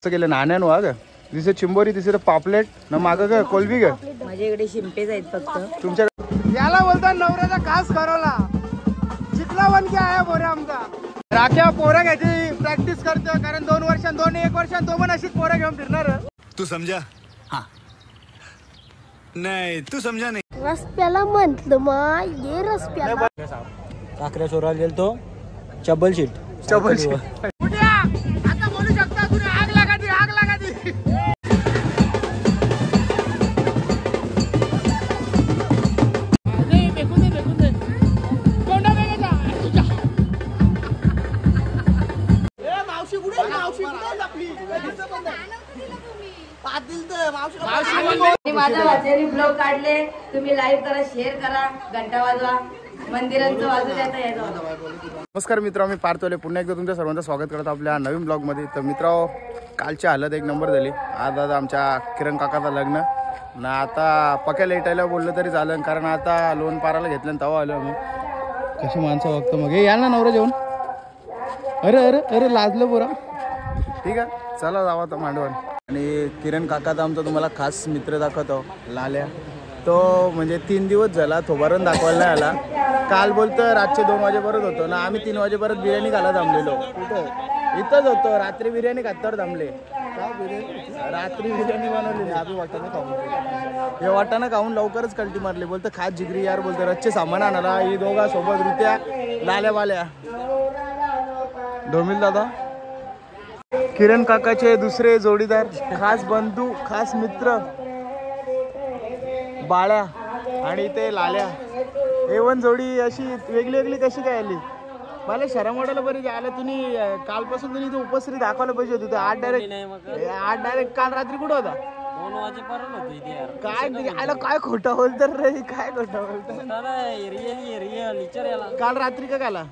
केलं नाण्यान वाघ दिसे चिंबोरी दिसे पापलेट ना माग ग कोलबी ग माझ्याकडे शिंपेच आहेत फक्त. तुमच्या याला बोलतात नवऱ्याचा खास करवला चिकला बनके आहे बोरे आमचा. राख्या पोरं घ्यायची प्रॅक्टिस करतो कारण 2 वर्षांत 1 वर्षांत तो पण अशीच पोरं घेऊन फिरणार. तू समझा? हाँ नहीं तू समझा नहीं. रस्त्याला म्हटलं मा ये रस्त्याला काकऱ्या चोरायला गेल तो चबल शीट आता बोलू शकता तुम्ही. आग लागा दी आग लागा दी. माझा वाचेरी ब्लॉग काढले तुम्ही लाईव्ह करा शेअर करा घंटा वाजवा मंदिरांचं वाजू द्या यायचं. नमस्कार मित्र मी पार्थोले पुन्हा एकदा तुमच्या सर्वांचं स्वागत करतो आपल्या नवीन ब्लॉगमध्ये. तर मित्र कालची हालत 1 नंबर झाली. आज आमच्या किरण काकाचं लग्न ना आता पक्या लेटायला बोललं तरी झालं कारण आता लोन पाराला घेतलं तेव्हा आलो आम्ही. कशी माणसं बघतो मग हे याल ना नवरा जेवण. अरे अरे अरे लाजलं बोरा. ठीक आहे चला जावा आता मांडवण. आणि किरण काकाचा आमचा तुम्हाला खास मित्र दाखवतो लाल्या. तो म्हणजे 3 दिवस झाला थोबारण दाखवायला नाही आला. काल बोलतं रातचे 2 वाजेपर्यंत होतो ना आम्ही 3 वाजेपर्यंत बिर्याणी खायला थांबलेलो. कुठं इथंच होतो. रात्री बिर्याणी खात्यावर थांबले. रात्री बिर्याणी बनवली आम्ही वाटाणा खाऊन. हे वाटाणा खाऊन लवकरच कल्टी मारली. बोलतं खास जिगरी यार बोलतं रच्चे सामान आणाला. ही दोघा सोबत रुत्या लाल्या बाल्या. धोमिल दादा किरण काकाचे दुसरे जोडीदार खास बंधू खास मित्र बाळ्या आणि ते लाल्या. A1 जोडी अशी वेगळी वेगळी कशी काय आली. मला शरम वाटायला बरी आलं. तुम्ही कालपासून तुम्ही इथे उपस्थिती दाखवायला पाहिजे होती. 8 डायरेक्ट काल रात्री कुठं होता. 2 वाजेपर्यंत होती ती यार. काय आला काय खोटं बोलतं रे. काय खोटं बोलतं. काल रात्री का आला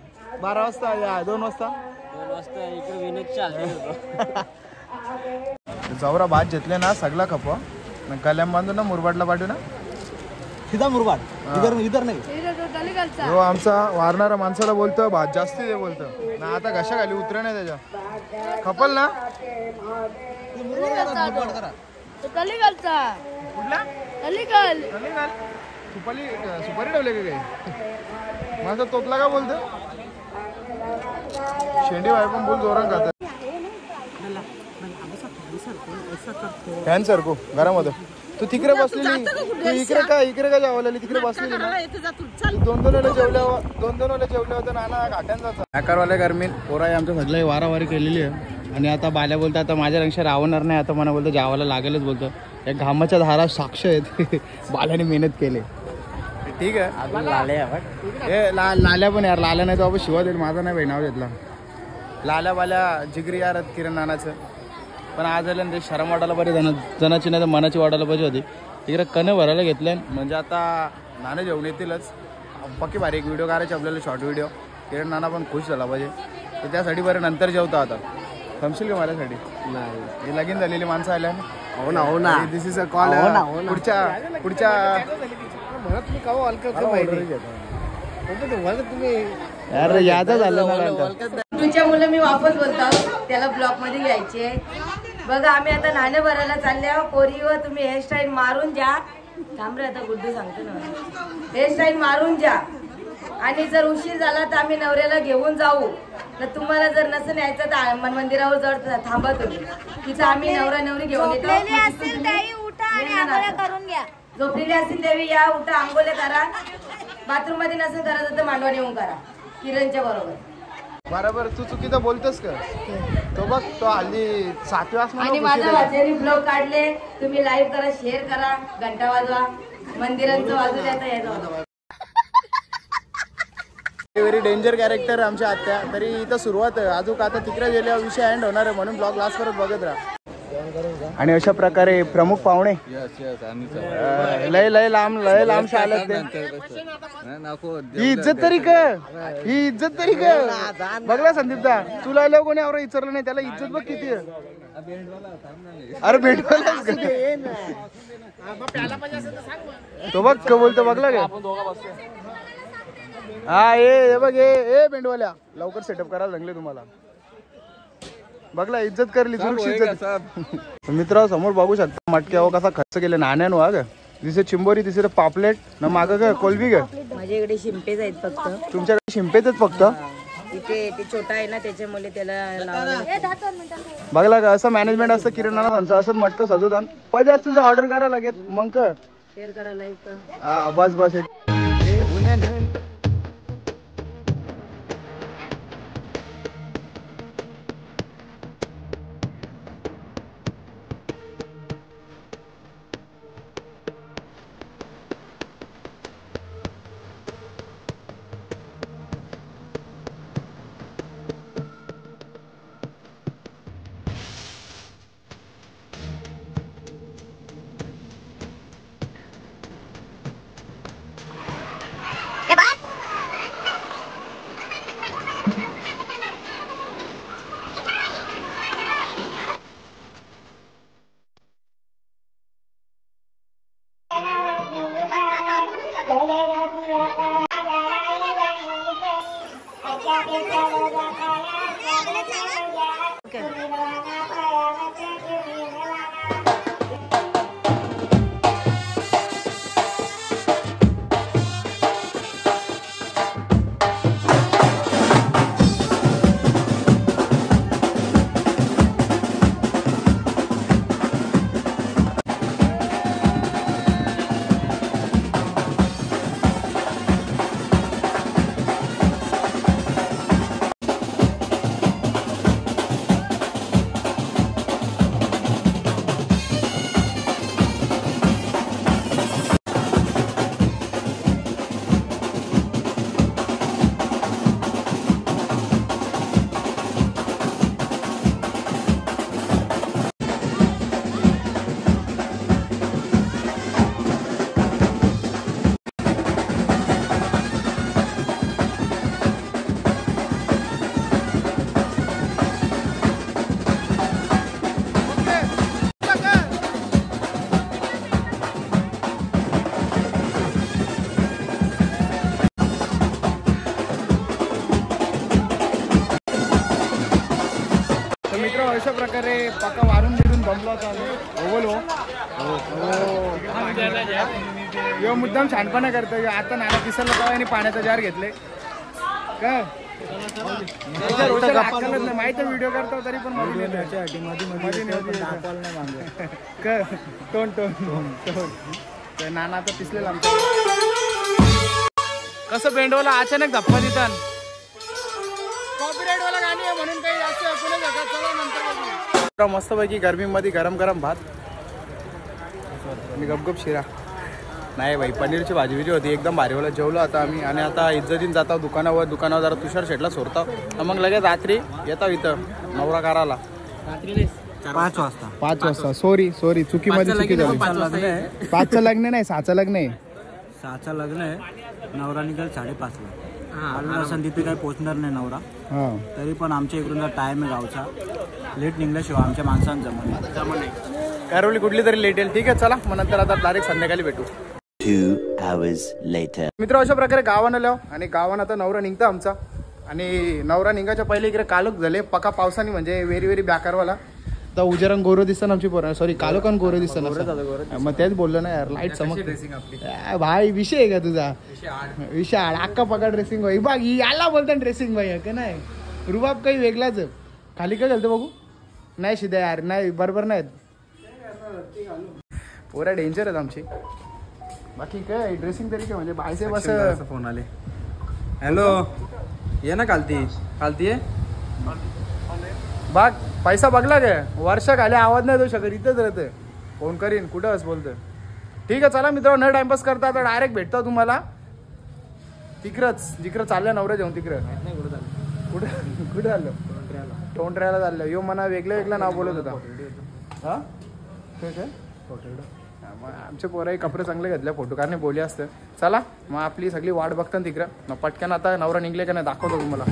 12 वाजता 2 वाजता 2 वाजता इकडे विनोद चालले होतो. जवरा भात घेतले ना सगळा खप कल्याम बांधून ना मुरबाडला पाठवू ना सीधा मुरबाड. इधर नाही. हो आमचा वारणारा माणसाला बोलतं भात जास्ती दे बोलतं ना. आता घशा खाली उतरे नाही त्याच्या खपल ना. सुपारी ठेवले का काही माझा तोतला का बोलतो. शेंडी बाय पण बोल जोरात खात फॅन सारखो घरामध्ये. तू तिकडे बसलेली तू इकडे का जेवलेली तिकडे बसलेली ना. 2-2 वेळेला जेवल्या होत्या नाना घाट्यांचा आकारवाल्या गरमीन पोरा आमच्या सगळ्या वारावारी केलेली आहे. आणि आता बाल्या बोलतो आता माझ्या रंक्षा राहणार नाही. आता मला बोलतो जावाला लागेलच बोलतो. या घामाच्या धारा साक्ष आहेत. बाल्याने मेहनत केली. ठीक आहे लाल्या पण यार लाल्या नाही तो आपण शिवा देईल. माझा नाही भाई नाव घेतला. लाल्या बाल्या जिगरी यार किरण नानाचं. पण आज आलं ते शरम वाटायला बरी जनाची नाही तर मनाची वाटायला पाहिजे होती. तिकडे कण भरायला घेतले म्हणजे आता नाणं जेवण येतीलच. पक्की भारी एक व्हिडिओ करायचे आपल्याला शॉर्ट व्हिडिओ. किरण नाना पण खुश झाला पाहिजे तर त्यासाठी बरं नंतर जेवतो. आता थांबशील का माझ्यासाठी. हे लगीन झालेली माणसं आल्या. हो ना हो ना. दिस इज अ कॉल पुढच्या यार यादा झालं. तुमच्या मुलं मी वापस बोलतो त्याला ब्लॉक मध्ये घ्यायचे. बघा आम्ही आता नाणे भरायला चालले. पोरीवर तुम्ही हेअरस्टाईल मारून द्या. थांब रे आता गुड्डू सांगतो ना. हेअरस्टाईल मारून द्या. आणि जर उशीर झाला तर आम्ही नवऱ्याला घेऊन जाऊ. तर तुम्हाला जर नसेल यायचं तर मन मंदिरावर जर थांबा तुम्ही. तिथं आम्ही नवरा नवरी घेऊन येतो. झोपलेली असतील देवी या उठा आंघोळ्या करा. बाथरूम मध्ये नसेल करायचं तर मांडवाने येऊन करा किरणच्या बरोबर. बरोबर तू चुकीचं बोलतोस का. तो बघ तो हल्ली 7 वाजता. आणि माझा वाचेरी ब्लॉग काढले तुम्ही लाईव्ह करा शेअर करा घंटा वाजवा मंदिरांचं वाजू द्या यायचं. व्हेरी डेंजर कॅरेक्टर आमच्या आत्या. तरी इथं सुरुवात आहे अजून आता तिकडे गेल्यावर विषय एंड होणार आहे म्हणून ब्लॉग लास्ट करत बघत राहा. आणि अशा प्रकारे प्रमुख पाहुणे लय लांब आलं ते. ही इज्जत तरी बघला संदीपदा तुला आल्यावर कोणी आवरा विचारलं नाही. त्याला इज्जत बघ किती आहे. अरे भेटवायला तो बघ बोलतो बघला का. हा ये बघ ए भेंडवाल्या लवकर सेटअप करायला लागले तुम्हाला. बघला इज्जत करली सुरक्षित मित्र समोर बघू शकता मटक्यावर कसा खर्च केला नाण्यानो हा ग दिसे चिंबोरी दिसे पापलेट न माग ग कोलबी ग माझ्याकडे शिंपेच आहेत फक्त तुमच्याकडे शिंपेच फक्त इथे ते छोटा आहे ना त्याच्यामुळे त्याला बघला का असं मॅनेजमेंट असतं किराणा त्यांचं असं मटकं सजवतात पहिले असतं ऑर्डर करायला लागेल मग कर शेअर करायला बस बस अशा प्रकारे पक्का वारून बिरून दमला होता यो मुद्दाम छानपणा करतो आता नाना किसरला तेव्हा यांनी पाण्याचा जार घेतले काय माहिती व्हिडिओ करतो तरी पण टोन नाना आता पिसलेला आमच्या कसं बेंडवला अचानक धप्पा देतात कॉपीराइट वाला गाणी आहे म्हणून काही जास्त पुढे चला नंतर मस्त पैकी गरमीमध्ये गरम गरम भात आणि गपगप शिरा नाही भाई पनीरची भाजी बिजी होती एकदम भारीवाला जेवलो आता आम्ही आणि आता इज्जतीन जातो दुकानावर जरा तुषार शेटला सोडतो मग लगेच रात्री येतो इथं नवरा करायला 5 वाजता सॉरी चुकीमध्ये चुकी झाली 5चं लग्न नाही 6चं लग्न आहे 6चं लग्न आहे नवरा निघाल 5:30ला संदीपी काही पोचणार नाही नवरा तरी पण आमच्या इकडून टाइम आहे गावचा लेट निघल्याशिवाय आमच्या माणसांचं जमणे कारवली कुठली तरी लेट येईल ठीक आहे चला मग नंतर आता डायरेक्ट संध्याकाळी भेटू 2 hours later मित्र अशा प्रकारे गावानं लाव आणि गावानं आता नवरा निघता आमचा आणि नवरा निघायच्या पहिले इकडे कालोख झाले पका पावसाने म्हणजे व्हेरी बेकारवाला तर उजेरान गोरो दिसतं आमची पोरं सॉरी कालोखान गोरो दिसतं मग तेच बोललो ना यार लाईट चमक भाई विषय आहे का तुझा विषय अक्का पका ड्रेसिंग भाई बघ याला बोलतात ड्रेसिंग भाई का नाही रुबाब काही वेगळाच खाली काय घालतो बघू नाही शिदा यार नाही बरोबर नाहीत पोरा डेंजर आहेत आमची बाकी काय ड्रेसिंग तरी काय म्हणजे बायसे बस फोन आले हॅलो ये ना कालती आहे बघ पैसा बघला काय वर्ष खाली आवाज नाही देऊ शकत इथंच राहतं फोन करीन कुठं बोलतं ठीक आहे चला मित्र न टाइमपास करता आता डायरेक्ट भेटतो तुम्हाला तिकडं चाललं नवरं जाऊन तिकडं कुठं आलं टोंटऱ्याला चाललं यो मना वेगळं नाव बोलत होता हा मग आमच्या पोराही कपडे चांगले घेतले फोटो काढणे बोली असतं चला मग आपली सगळी वाट बघता तिकडं मग पटकन आता नवरा निघले का नाही दाखवतो तुम्हाला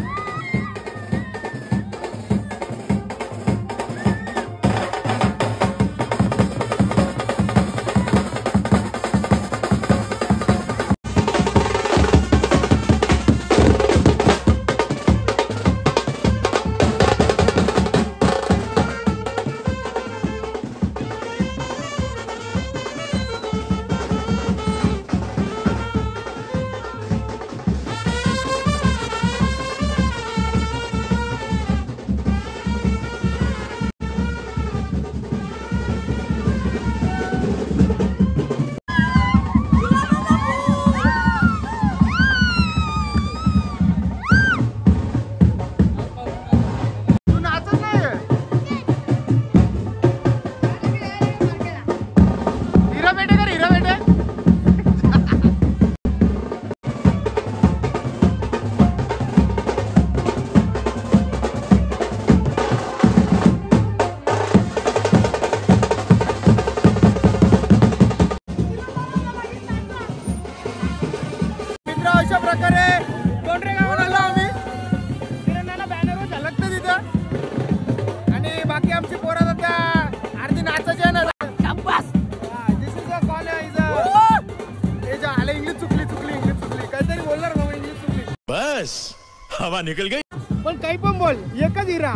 हवा निकल गई। पण काही पण बोल, एकच हिरा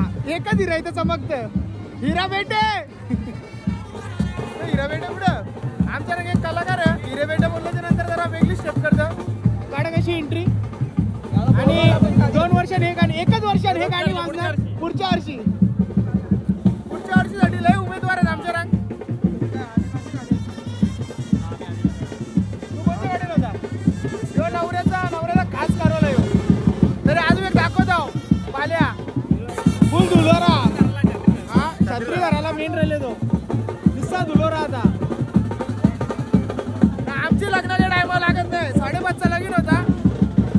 इथं चमकत. हिरा बेटे हिरा बेटे पुढं आमच्या एक कलाकार आहे. हिरे बेटे बोलल्याच्या नंतर जरा वेगळी स्टेप करतं. गाडी कशी एंट्री आणि 2 वर्षांनी हे गाणी, एकच वर्षाने हे गाणी वाजणार. पुढच्या वर्षीसाठी लय उमेदवार आहेत आमच्या रंग. तू कोणत्या गाडीला होता? ह्यो नवऱ्याचा खास कारवाला येऊ. तरी अजून एक दाखवत आहो पाल्या फुल धुलोरा. हा छत्री घराला मेन राहिले तो निस्सा धुलोरा. आता आमची लग्नाच्या टायमा लागत नाही. 5:30चा लगीन होता,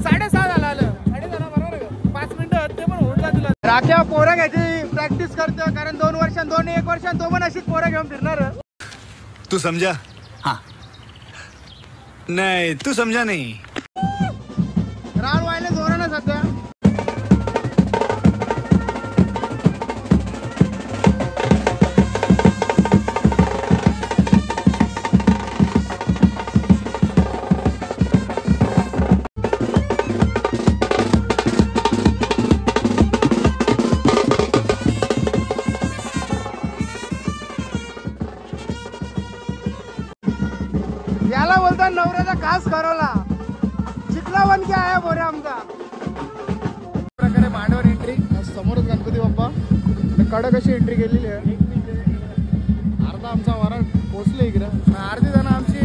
6:30 झाला आलं. 6:30 बरोबर 5 मिनिटं ते पण होऊन जातील. राख्या पोरं घ्यायची प्रॅक्टिस करतो, कारण 2 वर्षांत 1 वर्षांत तो पण अशीच पोरं घेऊन फिरणार. तू समझा? हाँ नहीं तू समझा नहीं. राळ व्हायला जोरानं सध्या. याला बोलतात नवऱ्याचा खास करवला. चिखला वन क्या आहे बोरे आमचा. प्रकारे मांडवर एंट्री. समोरच गणपती बाप्पा. कडक अशी एंट्री केलेली आहे. अर्धा आमचा वारा पोचले इकडे. अर्धी जण आमची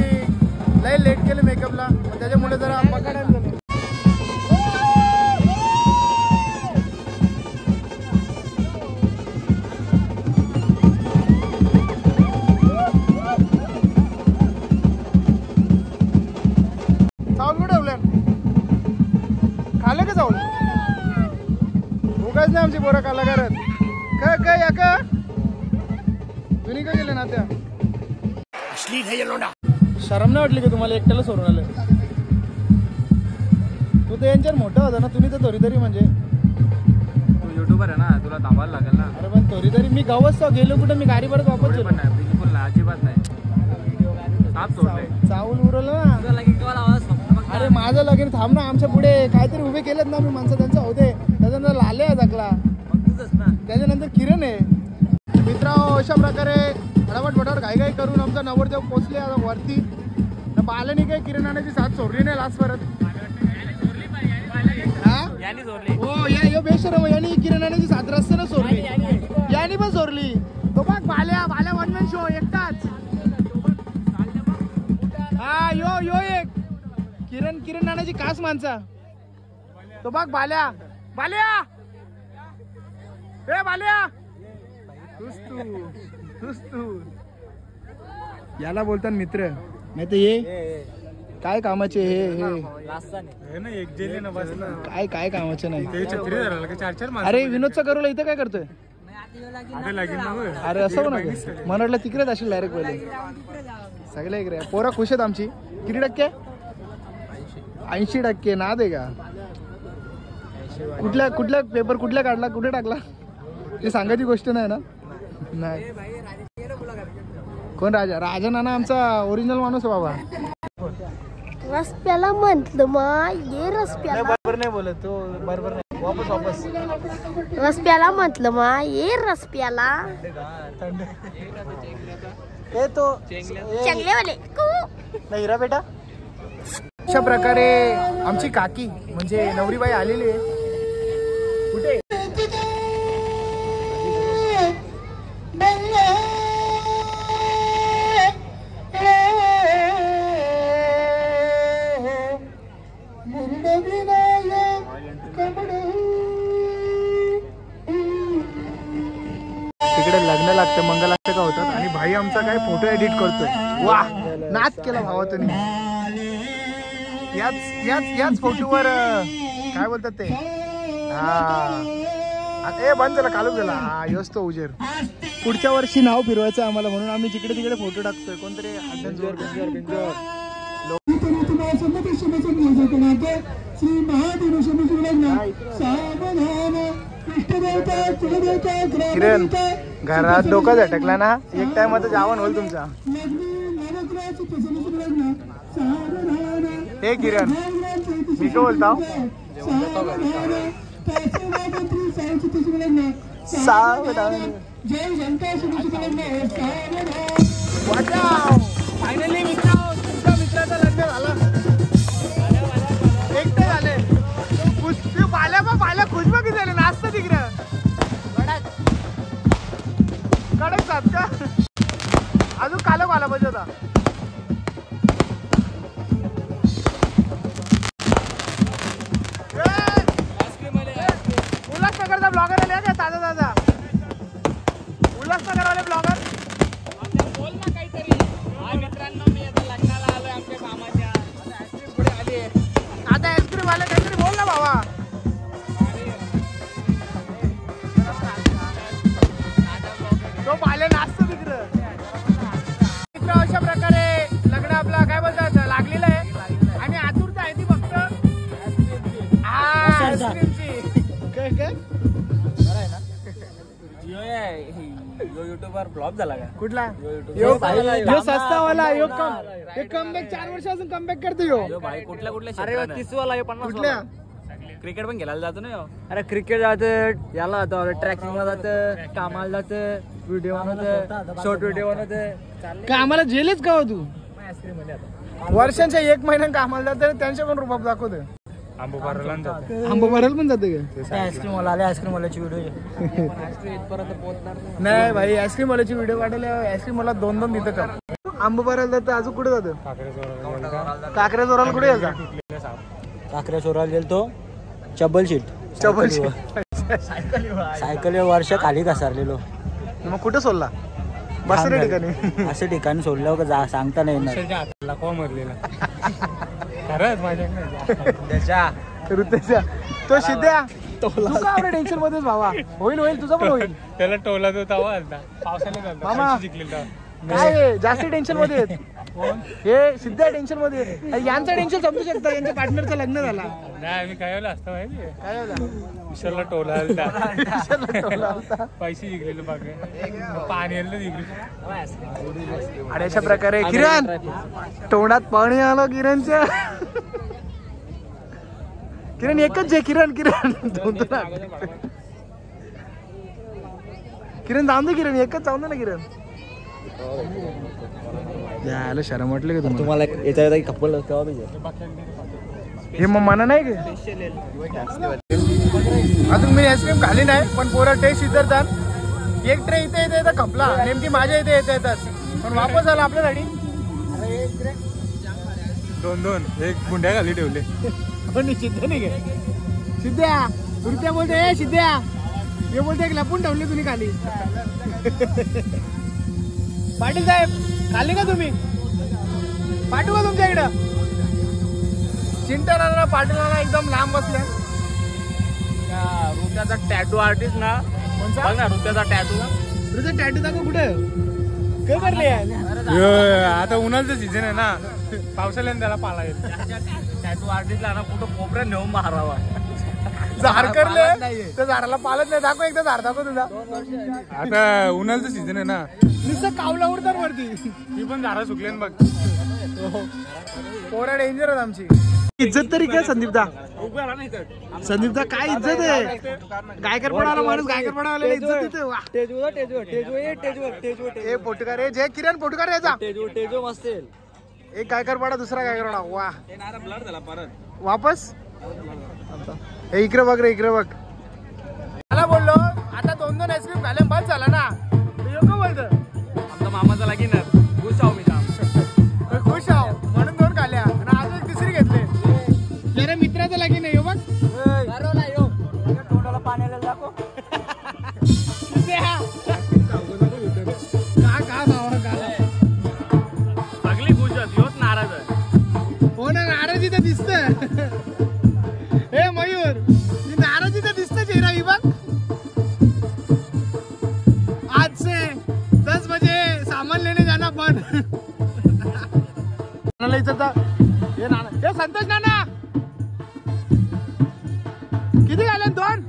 लय लेट केले मेकअपला, त्याच्यामुळे जरा पकडायला झालं. चावल कुठे ठेवलं? खाल्लं का चावल? उगाच नाही आमची पोरं खाल्ला करत. काय या का तुम्ही काय केलं ना त्या? शरम नाही वाटली का तुम्हाला एकट्याला सोडून आलं? तू तर यांच्यावर मोठा होता ना, तुम्ही तर तरी म्हणजे तू युट्यूबर आहे ना, तुला थांबायला लागेल ना. अरे पण तरी मी गावात गेलो कुठं, मी गाडी परत वापस गेलो. बिलकुल नाही, अजिबात नाही. चावल उरलं ना. अरे माझं लगीन थांब ना, आमच्या पुढे काहीतरी उभे केलेत ना मी माणसं, त्यांचं होते. त्याच्यानंतर लाले आहे जगला, त्याच्यानंतर किरण आहे. मित्रांनो अशा प्रकारे फटाफट घाई करून आमचा नवरदेव पोचले आता वरती. बालाने काही किरण आणायची साथ सोडली नाही लास्ट परत. हो या बेशरम यांनी किरण आणायची साथ रस्त्यानं सोडली, यांनी पण सोडली. तो बघ बाल्या 1 मॅन शो एकटाच. हा यो एक किरण नानाची खास माणसा. तो बघ बाल्या ए बाल्या तू याला बोलतात मित्र, नाही तर ये काय कामाचे हे काय कामाचे नाही. अरे विनोदचा करूला इथं काय करतोय? अरे असं ना मला वाटलं तिकडेच असेल डायरेक्ट पहिले. सगळे इकडे पोरं खुश आहेत आमची. किती टक्के? 80% ना दे का? कुठल्या पेपर कुठल्या काढला, कुठे टाकला ते सांगायची गोष्ट नाही ना. नाही कोण राजा नाना आमचा ओरिजिनल माणूस आहे बाबा. रस प्याला म्हटलं मा ये रस प्याला. बरोबर नाही बोलत तो, बरोबर नाही. वापस रस प्याला म्हटलं मा ये रस प्याला. ते तो चांगले वाले नाही हिरा बेटा. अशा प्रकारे आमची काकी म्हणजे नवरीबाई आलेली आहे. कुठे तिकडे लग्न लागतं, मंगलाष्टका होतात आणि भाई आमचा काय फोटो एडिट करतोय. वा नाच केला भावा तुम्ही. याच फोटोवर काय बोलतात ते, हा बंद झाला कालूच झाला. हा योच तो उजेर. पुढच्या वर्षी नाव फिरवायचं आम्हाला, म्हणून आम्ही जिकडे तिकडे फोटो टाकतोय. कोणतरी किरण घरात डोकं झटकला ना, एक टाइमचं जेवण होईल तुमचा. हे किरण मी काय बोलतो, फायनली तुमच्या मित्राचं लग्न झालं. एकटे झाले. पाल्या खुशबू किती झाले नाचतं तिकडं कडक जात का अजून कालक आला पाहिजे होता. उल्हासनगरचा ब्लॉगर आले का ताजा ताजा उल्हासनगर वाले ब्लॉगर बोल ना काहीतरी. मित्रांनो मी आता लग्नाला आलोय आमच्या कामाच्या आईस्क्रीम पुढे आली आता आईस्क्रीम वाले काहीतरी बोल ना बाबा. तो बाले नाचतो तिकडं. मित्र अशा प्रकारे लग्न आपला काय बोलतात लागलेलं आहे आणि आतुरता आहे ती फक्त आईस्क्रीमची. काय काय युट्यूबवर ब्लॉग झाला का कुठला यो सस्तावाला यो कमबॅक 4 वर्ष अजून कमबॅक करतो यो भाई कुठल्या अरे 30 वाला 50 कुठल्या क्रिकेट पण खेळायला जातो ना. अरे क्रिकेट जातं याला जातं ट्रॅकिंगला जातं कामाला जातं व्हिडिओ बनवतं शॉर्ट व्हिडिओ बनवतं. कामाला जेलेच का हो तू वर्षांच्या 1 महिन्यात कामाला जाते त्यांच्या पण रुबाब दाखवतो. आंबो भरायला पण जाते का आईस्क्रीम वाला आले आईस्क्रीम वाल्याची व्हिडिओ नाही भाई आईस्क्रीम वाल्याची व्हिडिओ काढले आईस्क्रीम मला 2-2 तिथं का आंबो भरायला जातं अजून कुठे जातं काकऱ्या जोराला कुठे यायचा काकऱ्या चोराला गेलतो चबल शीट सायकल वर्ष खाली घसरलेलो. मग कुठे सोडला बसऱ्या ठिकाणी असे ठिकाणी सोडल्यावर का सांगता नाही ऋतेशा तो शिद्या टेन्शन मध्येच भावा होईल तुझं पण होईल. त्याला टोला तो तवा पावसाला मामा काय जास्त टेन्शन मध्ये आहेत. हे सिद्धा टेन्शन मध्ये यांचं टेन्शन समजू शकता यांच्या पार्टनरचं लग्न झाला नाही आम्ही काय असतं माहिती काय झालं विशालला टोला पैसे जिंकलेले बाकी पाणी आलं जिंकले. आणि अशा प्रकारे किरण तोंडात पाणी आलं किरणच्या. किरण एकच आहे किरण 2 किरण जाऊन दे किरण एकच जाऊन दे ना किरण. यायला शरम वाटलं का तुम्हाला याच्या कपल हे मग मना नाही का अजून मी आईस्क्रीम खाली नाही पण पोरा टेस्ट विचारतात. एक ट्रे इथे येते येतं खपला नेमकी माझ्या इथे येतात पण वापस आला आपल्यासाठी 2-2 एक गुंड्या खाली ठेवले. सिद्ध्या नाही का सिद्ध्या नृत्या बोलते सिद्ध्या हे बोलते लपून ठेवले तुम्ही खाली. पाटील साहेब खाली का तुम्ही पाठवू का तुमच्या इकडं. चिंता ना पाटील एकदम लांब बसल्या. रुत्याचा टॅटू आर्टिस्ट ना बघ ना रुत्याचा टॅटू दाखव कुठे काय करले आता उन्हाळ्याचं सीझन आहे ना पावसाळ्याने त्याला पाला येईल. टॅटू आर्टिस्टला ना कुठं कोपऱ्यात नेऊन मारावा. झाड करले त्या झाडाला पालत नाही. दाखव एकदा झाड दाखव तुझा. आता उन्हाळ्याचं सीझन आहे ना नुसतं कावला उडतात वरती. मी पण झाडं सुकले बघ. पोरा डेंजर आहेत आमची. इज्जत तरी काय संदीपदा काय इज्जत आहे. गायकर पडाला माणूस गायकर पडाला इज्जत देते. पोटकार रे जे किरण पोटकार याचा टेजो मस्त एक गायकर पडा दुसरा गायकर पडा. वा वापस हे इकडे बघ रे इकडे बघ. मला बोललो आता 2-2 आईस्क्रीम खाले बस झाला ना का बोलतं आमचा मामाचा लागेल ना खुश आहो मी खुश आहो म्हणून 2 खाल्या आणि आज एक तिसरी घेतले. जरा मित्राचं लागेल नाही बघ तोंडाला पाण्याला दाखव सगळी खुश होत नाराज आहे. हो ना नाराजी तर दिसत. हे मयूर नाराजी तर दिसत चेहरा ही बघ. आज से 10 बजे सामान लेने जाना पण हे संतोष नाना किती घाले 2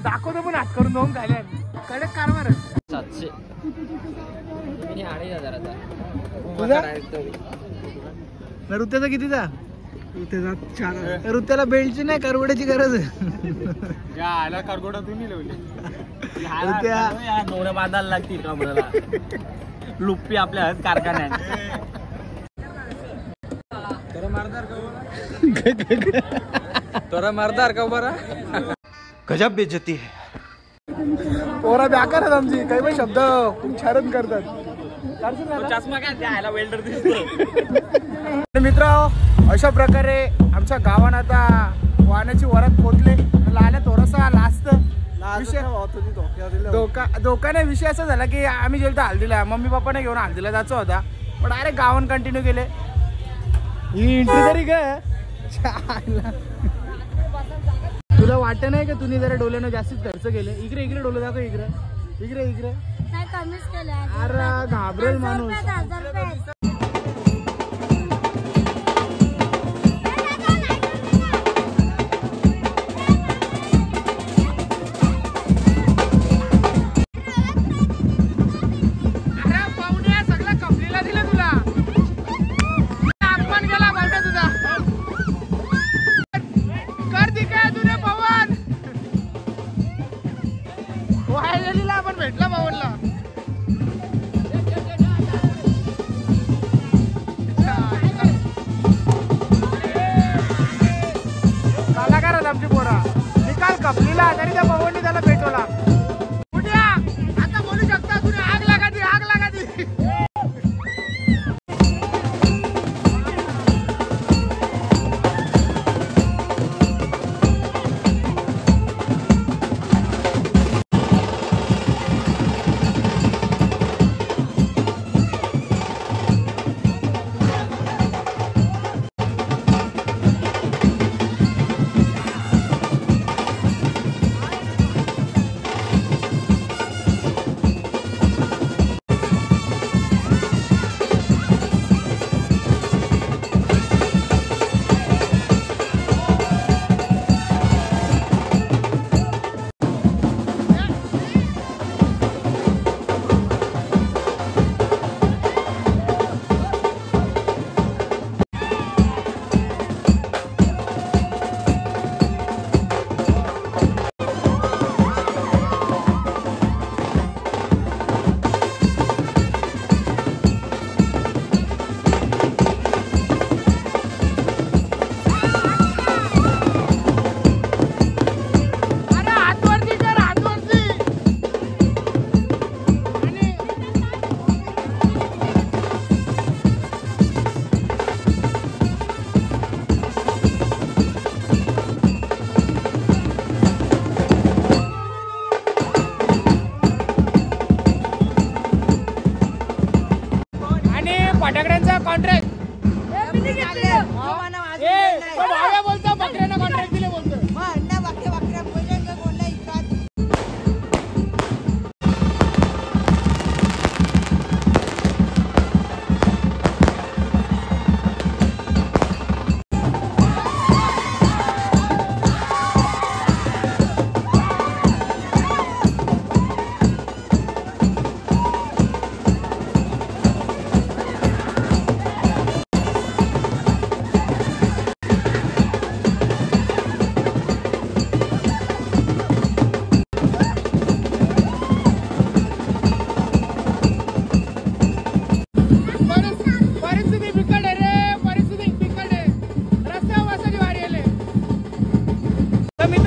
दाखवतो पण हात करून 2 घाले कडक कारभार 700 तुझा नृत्याचा कितीचा ऋत्याला बेल्टची नाही करवड्याची गरज आहे. याला करगोडा तुम्ही लावले. दोऱ्या बांधायला लागतील कमराला. लुप्पी आपल्या कारखान्यात. तोरा मारदार का बरा गजब बेइज्जती है. पोरा बेकार आहेत आमची, काही पण शब्द उच्चारण करतात. चष्मा काय द्यायला वेल्डर दिसतो. मित्र, अशा प्रकारे आमच्या गावात आता वाहनाची वरात पोहोचले. लाल्या थोडासा लास्ट विषय धोकाने विषय असा झाला की आम्ही गेलो हल्दीला, मम्मी पप्पाने घेऊन हल्दीला जायचं होता, पण डायरेक्ट गावान कंटिन्यू केले. ही एंट्री तरी काय तुला वाटत नाही का तुम्ही जरा डोल्यानं जास्तीच खर्च केले? इकडे इकडे डोलं दाखव, इकडे इकडे इकडे. अरे घाबरेल माणूस. भेटला भावनला. कलाकार आमची पोरा निकाल कपलीला तरी त्या भावनने त्याला भेटवला. कुठे आता बोलू शकता तुम्ही? आग लागा ती, आग लागा ती. फटाकड्यांचा कॉन्ट्रॅक्ट बोलतो, बकऱ्यांना कॉन्ट्रॅक्ट दिले बोलतो.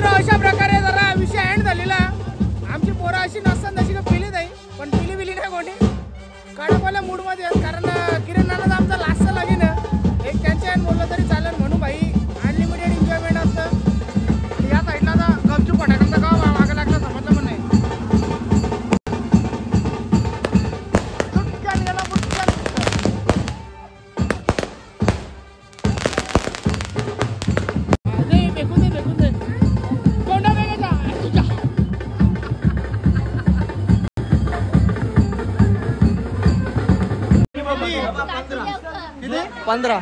अशा प्रकारे जरा विषय एंड झालेला. आमची पोरं अशी नसतात तशी का पिली नाही, पण पिली नाही कोणी. काढापाला मूड मध्ये आहेत, कारण किरण नाना आमचा लास्टचा लागेल एक त्यांच्या बोललं तरी चालेल. म्हणून भाई अनलिमिटेड एन्जॉयमेंट असतं. या साईडला आता गपचूप फटाकांचा गाव मागं लागला समजलं पण नाही. किती? 15.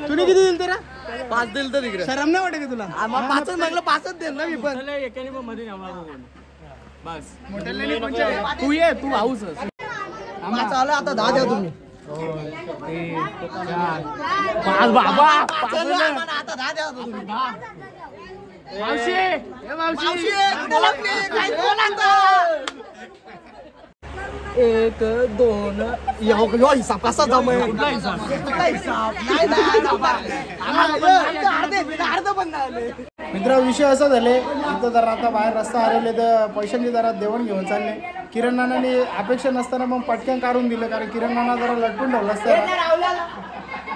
तुम्ही किती दिल तेरा? 5 दिल तर तिकडे. शरम नाही वाटत तुला? 5च मागलं, 5च देईल ना मी पण. बस तू ये, तू हाऊस. आम्हाला आता 10 द्या तुम्ही. एक दोन हिसाब कसा जमेल मित्र विषय असा झाले इथं जरा आता बाहेर रस्ता हरवले तर पैशांची जरा देवण घेऊन चालले. किरण नानाने अपेक्षा नसताना मग पटकन काढून दिलं कारण किरण नाना जरा लटकून ठेवलं असतं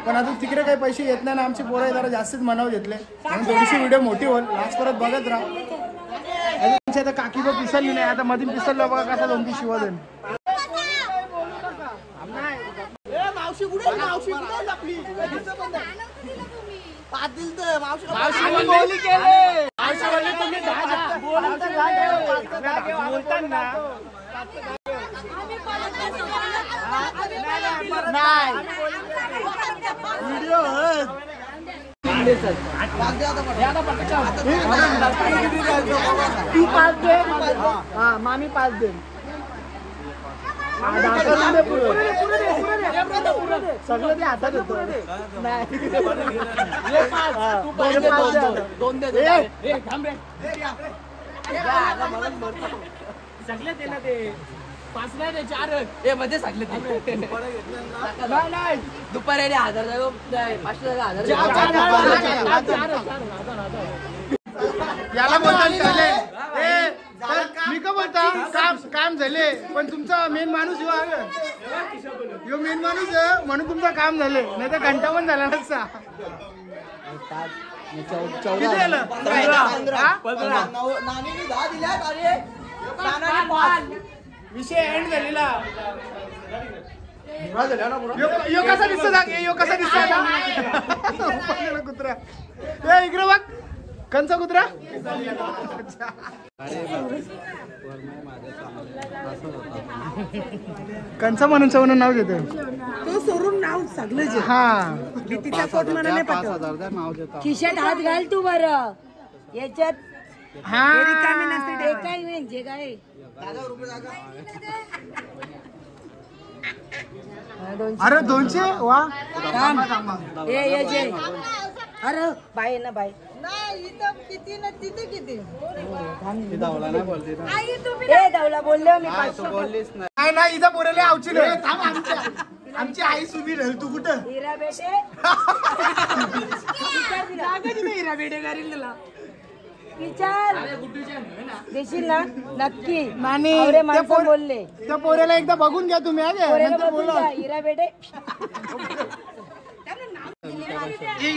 पण आता तिकडे काही पैसे येत नाही ना आमची पोरं जरा जास्तीच मनावर घेतले म्हणून थोडीशी व्हिडिओ मोठी होईल लास्ट परत बघत राहा. आता काकी बघ पिसरली नाही आता मधून पिसरलं बघा कसा 2-3 शिवा देईन. तू 5 दे हा मामी 5 दे सगळं ते हातात येतो सगळे ते ना ते 5 नाही ते 4 मध्ये सगळे दुपारी 1000 500 याला बोलतात मी का बोलता काम झाले पण तुमचा मेन माणूस यो मेन माणूस म्हणून तुमचं काम झाले नाही तर घंटा पण झाला नसता. विषय एंड झालेला. यो कसा दिसतो यो कसा दिसतो कुत्रा इकडे बघ कंचा कुत्रा कंचा म्हणून नाव घेतो तो सोडून नाव सगळं हा तिच्या कोट मनाने पाठव खिशात हात घाल तू बरं याच्यात हा रिकामी नसते ते काय म्हणजे काय अरे 200 वा अरे बाय ना बाय किती ना तिथे किती धावला बोलले मी नाही नाही इथं बोलले आवची आमची आई सुबी राहील तू कुठं हिरा बेटे हिरा बेटे करील तुला विचार देशील ना नक्की नानी माणसं बोलले त्या पोऱ्याला एकदा बघून घ्या तुम्ही नंतर बोला. हिरा बेटे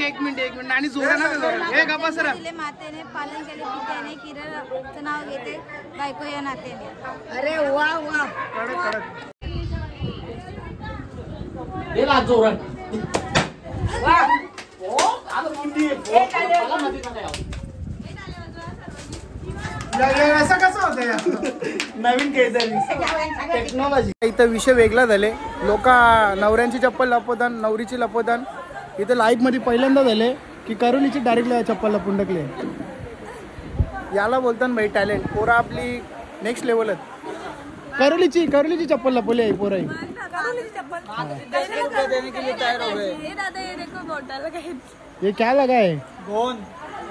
एक मिनिट नानी जोरा ना हे गप्पा सर मातेने पालन केले पित्याने किरण नाव घेते बायको या नात्याने. अरे वा वा असं कसं होतं नवीन काहीतरी टेक्नॉलॉजी. इथं विषय वेगळा झाले लोक नवऱ्यांची चप्पल लपवतात नवरीची लपवतात इथं लाईफ मध्ये पहिल्यांदा झाले की करुणीची डायरेक्ट चप्पल लपून टाकली. याला बोलतात भाई टॅलेंट पोरा आपली नेक्स्ट लेवलच. करुलीची चप्पल लपवली आहे पोरा ये क्या लगा है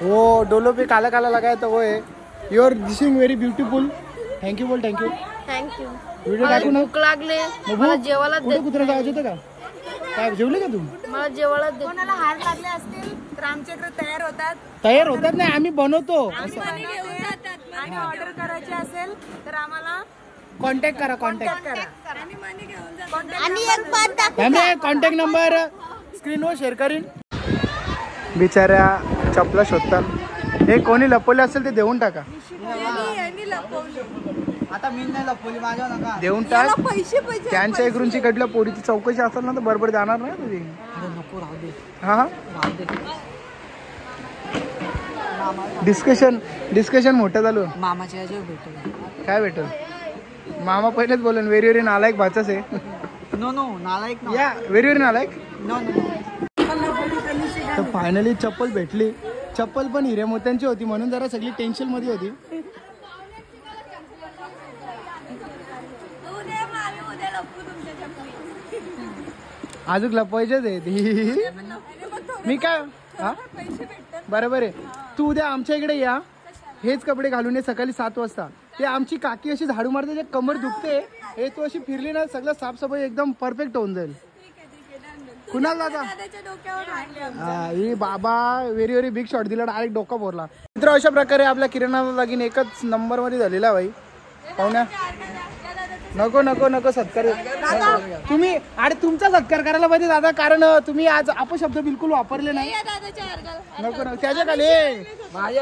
वो डोलो पे काला काला लगा है तो वो है यू आर दिसिंग व्हेरी ब्युटिफुल. थँक्यू बोल थँक्यू व्हिडिओ टाकू ना भूक लागले मला जेवायला कुठे कुत्र्याचा आवाज होता का काय जेवले का तू मला जेवायला कोणाला हार लागले असतील तर आमच्याकडे तयार होतात नाही आम्ही बनवतो आणि ऑर्डर करायची असेल तर आम्हाला कॉन्टॅक्ट करा आणि एक बात आम्ही कॉन्टॅक्ट नंबर स्क्रीनवर शेअर करीन. बिचाऱ्या चपला शोधतात हे कोणी लपवले असेल ते देऊन टाका आता मी नाही लपवली माझ्या नका देऊन टाक त्यांच्या इकडूनची कडल्या पोरीची चौकशी असेल ना तर बरोबर जाणार नाही तुझी. नको राहू दे हा डिस्कशन मोठं झालं. मामाच्या याच्यावर भेटतो काय भेटल मामा पहिलेच बोलन व्हेरी व्हेरी नालायक भाचाच आहे. नो नालायक या व्हेरी व्हेरी नालायक. नो तर फायनली चप्पल भेटली. चप्पल पण हिरे मोत्यांची होती म्हणून जरा सगळी टेन्शन मध्ये होती. अजून लपवायचेच आहे ती. मी काय हा बरोबर आहे. तू उद्या आमच्या इकडे या, हेच कपडे घालून ये सकाळी 7 वाजता. ते आमची काकी अशी झाडू मारते, जे कमर दुखते, हे तू अशी फिरली ना सगळं साफसफाई एकदम परफेक्ट होऊन जाईल. कुणाला दादा ही बाबा व्हेरी व्हेरी बिग शॉट दिला, डायरेक्ट डोका बोरला. मित्र अशा प्रकारे आपल्या किराणा लगीन एकच नंबर मध्ये झालेला भाई. पाहुण्या नको नको नको सत्कार तुम्ही, अरे तुमचा सत्कार करायला पाहिजे दादा, कारण तुम्ही आज अपशब्द बिलकुल वापरले नाही. नको नको त्याच्या खाली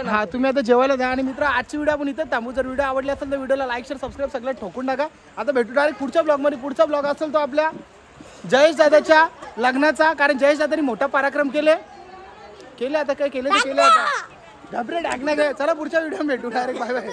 हा. तुम्ही आता जेवायला द्या. आणि मित्र आजची व्हिडिओ आपण इथं थांबू. जर व्हिडिओ आवडली असेल तर व्हिडिओला लाईक शेअर सबस्क्राईब सगळं ठोकून टाका. आता भेटू डायरेक्ट पुढच्या ब्लॉग मध्ये. पुढचा ब्लॉग असेल तो आपल्या जयेश दादाच्या लग्नाचा, कारण जयेश दादानी मोठा पराक्रम केले. आता काय केले ते केले. आता डबरे डाकना काय. चला पुढच्या व्हिडिओ भेटू डायरेक्ट. Bye bye.